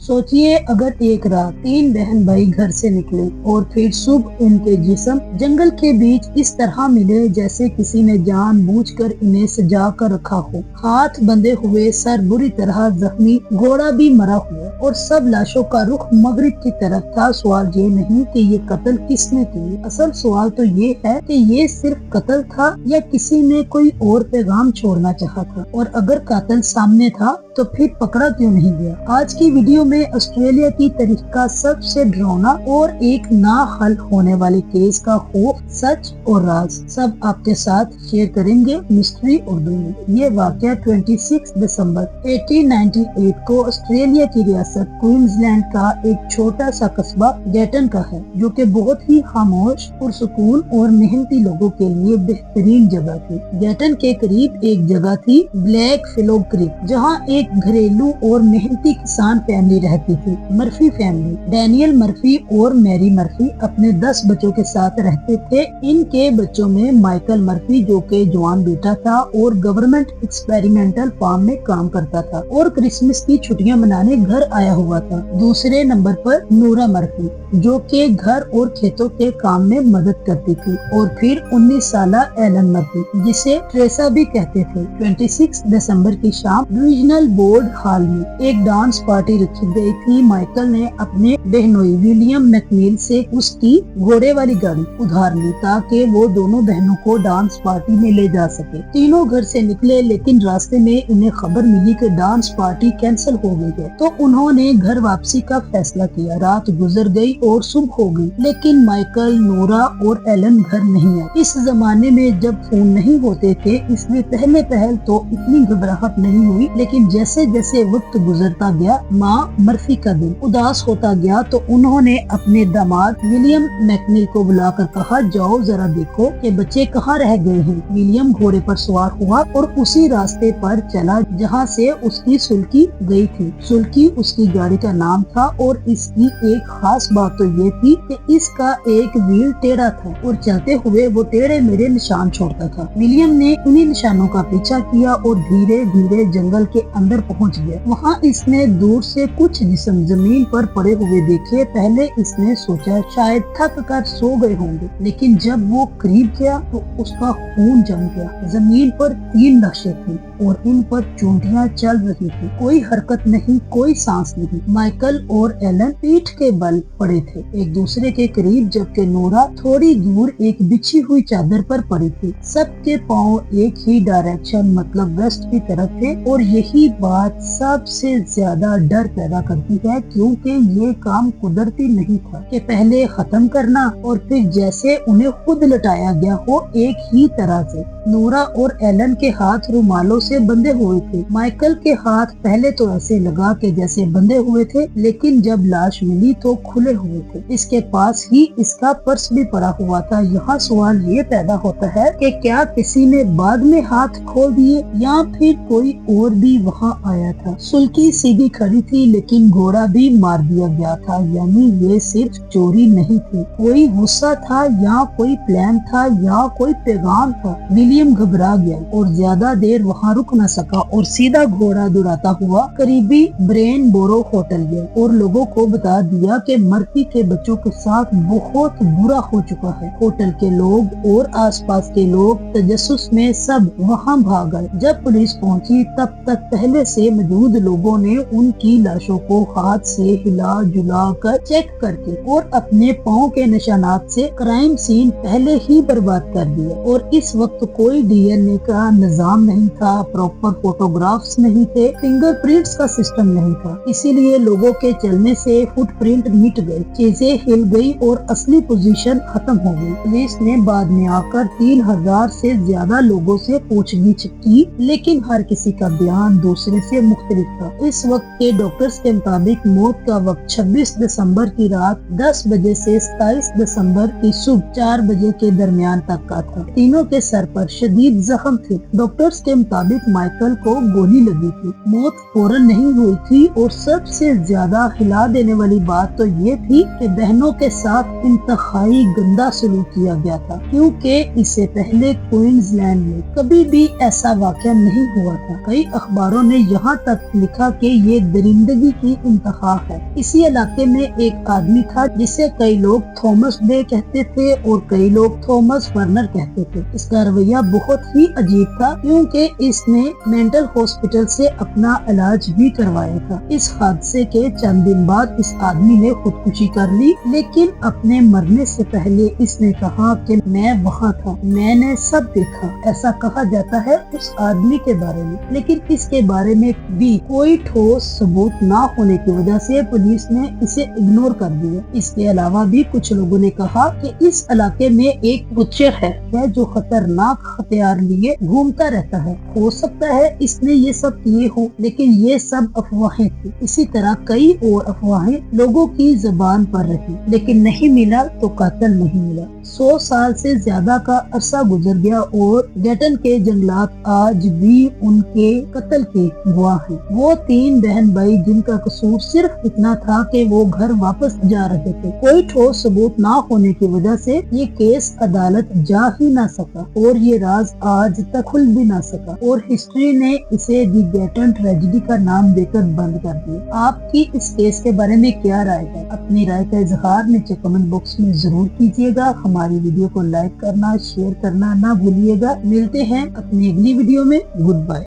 सोचिए अगर एक रात 3 बहन भाई घर से निकले और फिर सुबह इनके जिस्म जंगल के बीच इस तरह मिले जैसे किसी ने जानबूझकर इन्हें सजा कर रखा हो। हाथ बंधे हुए, सर बुरी तरह जख्मी, घोड़ा भी मरा हुआ और सब लाशों का रुख मगरिब की तरफ था। सवाल ये नहीं कि ये कत्ल किसने किया, असल सवाल तो ये है कि ये सिर्फ कत्ल था या किसी ने कोई और पैगाम छोड़ना चाहा था, और अगर कातिल सामने था तो फिर पकड़ा क्यों नहीं गया। आज की वीडियो में ऑस्ट्रेलिया की तारीख का सबसे डरावना और एक ना हल होने वाले केस का खौफ, सच और राज सब आपके साथ शेयर करेंगे मिस्ट्री उर्दू में। ये वाकया 26 दिसंबर 1898 को ऑस्ट्रेलिया की रियासत क्वींसलैंड का एक छोटा सा कस्बा गैटन का है, जो कि बहुत ही खामोश, पुरसुकून और मेहनती लोगों के लिए बेहतरीन जगह थी। गैटन के करीब एक जगह थी ब्लैक फिलो क्रीक, जहाँ एक घरेलू और मेहनती किसान फैमिली रहती थी, मर्फी फैमिली। डैनियल मर्फी और मैरी मर्फी अपने 10 बच्चों के साथ रहते थे। इनके बच्चों में माइकल मर्फी, जो के जवान बेटा था और गवर्नमेंट एक्सपेरिमेंटल फार्म में काम करता था और क्रिसमस की छुट्टियां मनाने घर आया हुआ था। दूसरे नंबर पर नूरा मर्फी, जो के घर और खेतों के काम में मदद करती थी, और फिर 19 साल एलन मर्फी, जिसे ट्रेसा भी कहते थे। 26 दिसंबर की शाम डिविजनल बोर्ड हॉल में एक डांस पार्टी रखी गई थी। माइकल ने अपने बहनोई विलियम मैकनील से उसकी घोड़े वाली गाड़ी उधार ली ताकि वो दोनों बहनों को डांस पार्टी में ले जा सके। तीनों घर से निकले, लेकिन रास्ते में उन्हें खबर मिली कि डांस पार्टी कैंसिल हो गई है, तो उन्होंने घर वापसी का फैसला किया। रात गुजर गई और सुबह हो गई, लेकिन माइकल, नोरा और एलन घर नहीं आए। इस जमाने में जब फोन नहीं होते थे, इसलिए पहले पहल तो इतनी घबराहट नहीं हुई, लेकिन जैसे जैसे वक्त गुजरता गया, माँ मर्फी का दिल उदास होता गया, तो उन्होंने अपने दामाद विलियम मैकनील को बुलाकर कहा, जाओ जरा देखो कि बच्चे कहाँ रह गए हैं। विलियम घोड़े पर सवार हुआ और उसी रास्ते पर चला जहाँ से उसकी सुल्की गई थी। सुल्की उसकी गाड़ी का नाम था, और इसकी एक खास बात तो ये थी कि इसका एक व्हील टेढ़ा था और चलते हुए वो टेढ़े मेढ़े निशान छोड़ता था। विलियम ने उन्हीं निशानों का पीछा किया और धीरे धीरे जंगल के अंदर पहुंच गया। वहाँ इसने दूर से कुछ जिस्म जमीन पर पड़े हुए देखे। पहले इसने सोचा शायद थक कर सो गए होंगे, लेकिन जब वो करीब गया तो उसका खून जम गया। जमीन पर 3 लाशें थी और इन पर चूंटियां चल रही थी। कोई हरकत नहीं, कोई सांस नहीं। माइकल और एलन पीठ के बल पड़े थे एक दूसरे के करीब, जबकि नोरा थोड़ी दूर एक बिछी हुई चादर पर पड़ी थी। सबके पांव एक ही डायरेक्शन, मतलब वेस्ट की तरफ थे, और यही बात सबसे ज्यादा डर पैदा करती है, क्योंकि ये काम कुदरती नहीं था कि पहले खत्म करना और फिर जैसे उन्हें खुद लटाया गया हो एक ही तरह से। नोरा और एलन के हाथ रुमालों से बंधे हुए थे। माइकल के हाथ पहले तो ऐसे लगा कि जैसे बंधे हुए थे, लेकिन जब लाश मिली तो खुले हुए थे। इसके पास ही इसका पर्स भी पड़ा हुआ था। यहाँ सवाल ये पैदा होता है कि क्या किसी ने बाद में हाथ खोल दिए या फिर कोई और भी वहाँ आया था। सुल्की सीधी खड़ी थी, लेकिन घोड़ा भी मार दिया गया था, यानी ये सिर्फ चोरी नहीं थी। कोई गुस्सा था या कोई प्लान था या कोई पैगाम था। विलियम घबरा गया और ज्यादा देर वहाँ रुक न सका और सीधा घोड़ा दौड़ाता हुआ करीबी ब्रेन बोरो होटल गया और लोगों को बता दिया कि मर्फी के बच्चों के साथ बहुत बुरा हो चुका है। होटल के लोग और आसपास के लोग तजस्सुस में सब वहाँ भाग गए। जब पुलिस पहुँची तब तक पहले से मौजूद लोगों ने उनकी लाशों को हाथ से हिला जुला कर चेक करके और अपने पाँव के निशानात से क्राइम सीन पहले ही बर्बाद कर दिया। और इस वक्त कोई डीएनए का निजाम नहीं था, प्रॉपर फोटोग्राफ्स नहीं थे, फिंगरप्रिंट्स का सिस्टम नहीं था। इसीलिए लोगों के चलने से फुटप्रिंट मिट गए, चीजें हिल गई और असली पोजीशन खत्म हो गई। पुलिस ने बाद में आकर 3000 से ज्यादा लोगों से पूछगिछ की, लेकिन हर किसी का बयान दूसरे से मुख्तलिफ था। इस वक्त के डॉक्टर्स के मुताबिक मौत का वक्त 26 दिसंबर की रात 10 बजे से 27 दिसंबर की सुबह 4 बजे के दरमियान तक का था। तीनों के सर पर शदीद जख्म थे। डॉक्टर्स के मुताबिक माइकल को गोली लगी थी। मौत फौरन नहीं हुई थी, और सबसे ज्यादा हिला देने वाली बात तो ये थी कि बहनों के साथ इंतहाई गंदा सलूक किया गया था, क्योंकि इससे पहले क्वींसलैंड में कभी भी ऐसा वाकया नहीं हुआ था। कई अखबारों ने यहाँ तक लिखा कि ये दरिंदगी کی انتہا ہے۔ اسی علاقے میں ایک آدمی تھا جسے کئی لوگ تھامس ڈے کہتے تھے اور کئی لوگ تھامس ورنر کہتے تھے۔ اس کا رویہ بہت ہی عجیب تھا کیونکہ اس نے مینٹل ہاسپٹل سے اپنا علاج بھی کروایا تھا۔ اس حادثے کے چند دن بعد اس آدمی نے خودکشی کر لی، لیکن اپنے مرنے سے پہلے اس نے کہا کہ میں وہاں تھا، میں نے سب دیکھا۔ ایسا کہا جاتا ہے اس آدمی کے بارے میں، لیکن اس کے بارے میں بھی کوئی ٹھوس ثبوت نہ ہونے کی وجہ سے پولیس نے اسے اگنور کر دیا۔ اس کے علاوہ بھی کچھ لوگوں نے کہا کہ اس علاقے میں ایک بچر ہے جو خطرناک ہتھیار لیے گھومتا رہتا ہے۔ ہو سکتا ہے اس نے یہ سب کیے ہو، لیکن یہ سب افواہیں تھی۔ اسی طرح کئی اور افواہیں لوگوں کی زبان پر رہی، لیکن نہیں ملا تو قاتل نہیں ملا۔ 100 سال سے زیادہ کا عرصہ گزر گیا اور گیٹن کے جنگلات آج بھی ان کے قتل کے گواہ ہیں۔ وہ 3 بہن بھائی جن کا قصور صرف اتنا تھا کہ وہ گھر واپس جا رہے تھے۔ کوئی ٹھوس ثبوت نہ ہونے کی وجہ سے یہ کیس عدالت جا ہی نہ سکا اور یہ راز آج تک کھل بھی نہ سکا، اور ہسٹری نے اسے دی گیٹن ٹریجڈی کا نام دے کر بند کر دیا۔ آپ کی اس کیس کے بارے میں کیا رائے ہے؟ اپنی رائے کا اظہار نیچے کمنٹ باکس میں ضرور کیجیے گا۔ ہماری ویڈیو کو لائک کرنا، شیئر کرنا نہ بھولیے گا۔ ملتے ہیں اپنی اگلی ویڈیو میں۔ Good bye.